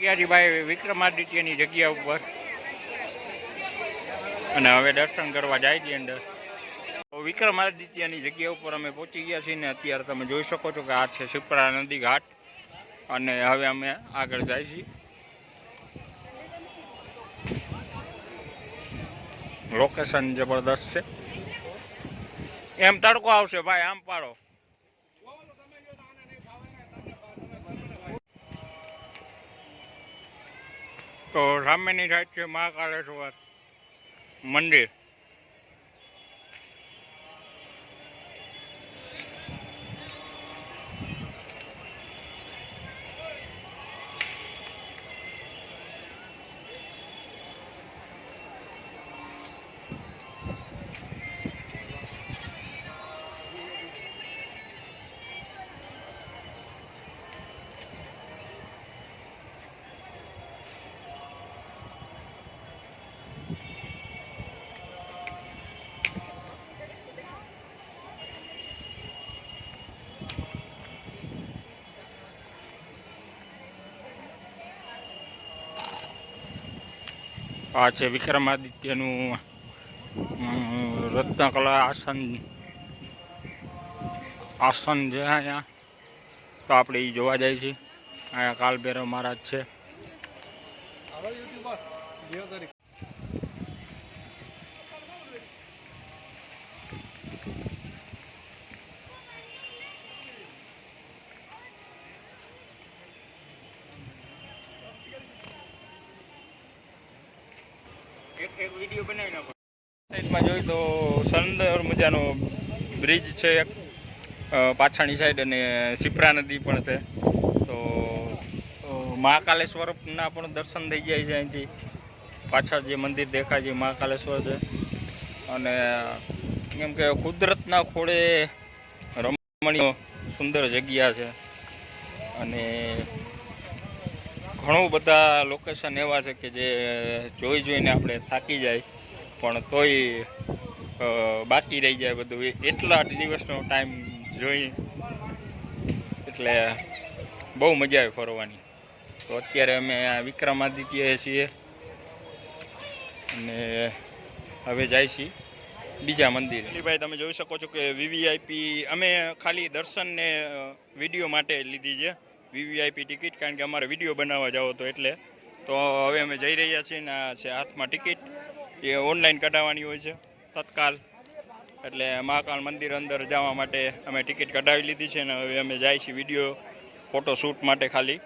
પહોંચ્યા ભાઈ વિક્રમાદિત્યની જગ્યા ઉપર અને હવે દર્શન કરવા જાય છે અંદર. વિક્રમાદિત્યની જગ્યા ઉપર અમે પહોંચી ગયા છીએ ને અત્યારે તમે જોઈ શકો છો કે આ છે શિપ્રા નદી ઘાટ અને હવે અમે આગળ જાય છીએ. લોકેશન જબરદસ્ત છે. એમ તડકો આવશે ભાઈ, આમ પાડો. તો સામેની સાઈડ છે મહાકાલેશ્વર મંદિર. આ છે વિક્રમાદિત્યનું રત્નકલા આસન છે અહીંયા. તો આપણે એ જોવા જાય છે. અહીંયા કાલભૈરવ મહારાજ છે. એક વિડીયો બનાવી નાખો. સાઈડમાં જોઈ તો સુંદર મજાનો બ્રિજ છે એક પાછળની સાઈડ અને શિપ્રા નદી પણ છે. તો મહાકાલેશ્વરના પણ દર્શન થઈ જાય છે અહીંથી. પાછળ જે મંદિર દેખાય છે મહાકાલેશ્વર છે. અને એમ કે કુદરતના ખોળે રમણીય સુંદર જગ્યા છે. અને ઘણું બધા લોકેશન એવા છે કે જે જોઈને આપણે થાકી જાય પણ તોય બાકી રહી જાય બધું. એટલા દિવસનો ટાઈમ જોઈ એટલે બહુ મજા આવે ફરવાની. તો અત્યારે અમે વિક્રમાદિત્ય છીએ અને હવે જાય છીએ બીજા મંદિરે. ભાઈ તમે જોઈ શકો છો કે વીવીઆઈપી અમે ખાલી દર્શન ને વિડીયો માટે લીધી છે વીવીઆઈપી ટિકિટ, કારણ કે અમારે વિડીયો બનાવવા જાવ તો એટલે. તો હવે અમે જઈ રહ્યા છીએ ને આ છે હાથમાં ટિકિટ. એ ઓનલાઈન કઢાવવાની હોય છે તત્કાલ. એટલે મહાકાલ મંદિર અંદર જવા માટે અમે ટિકિટ કઢાવી લીધી છે ને હવે અમે જાય છીએ વિડીયો ફોટો શૂટ માટે ખાલી.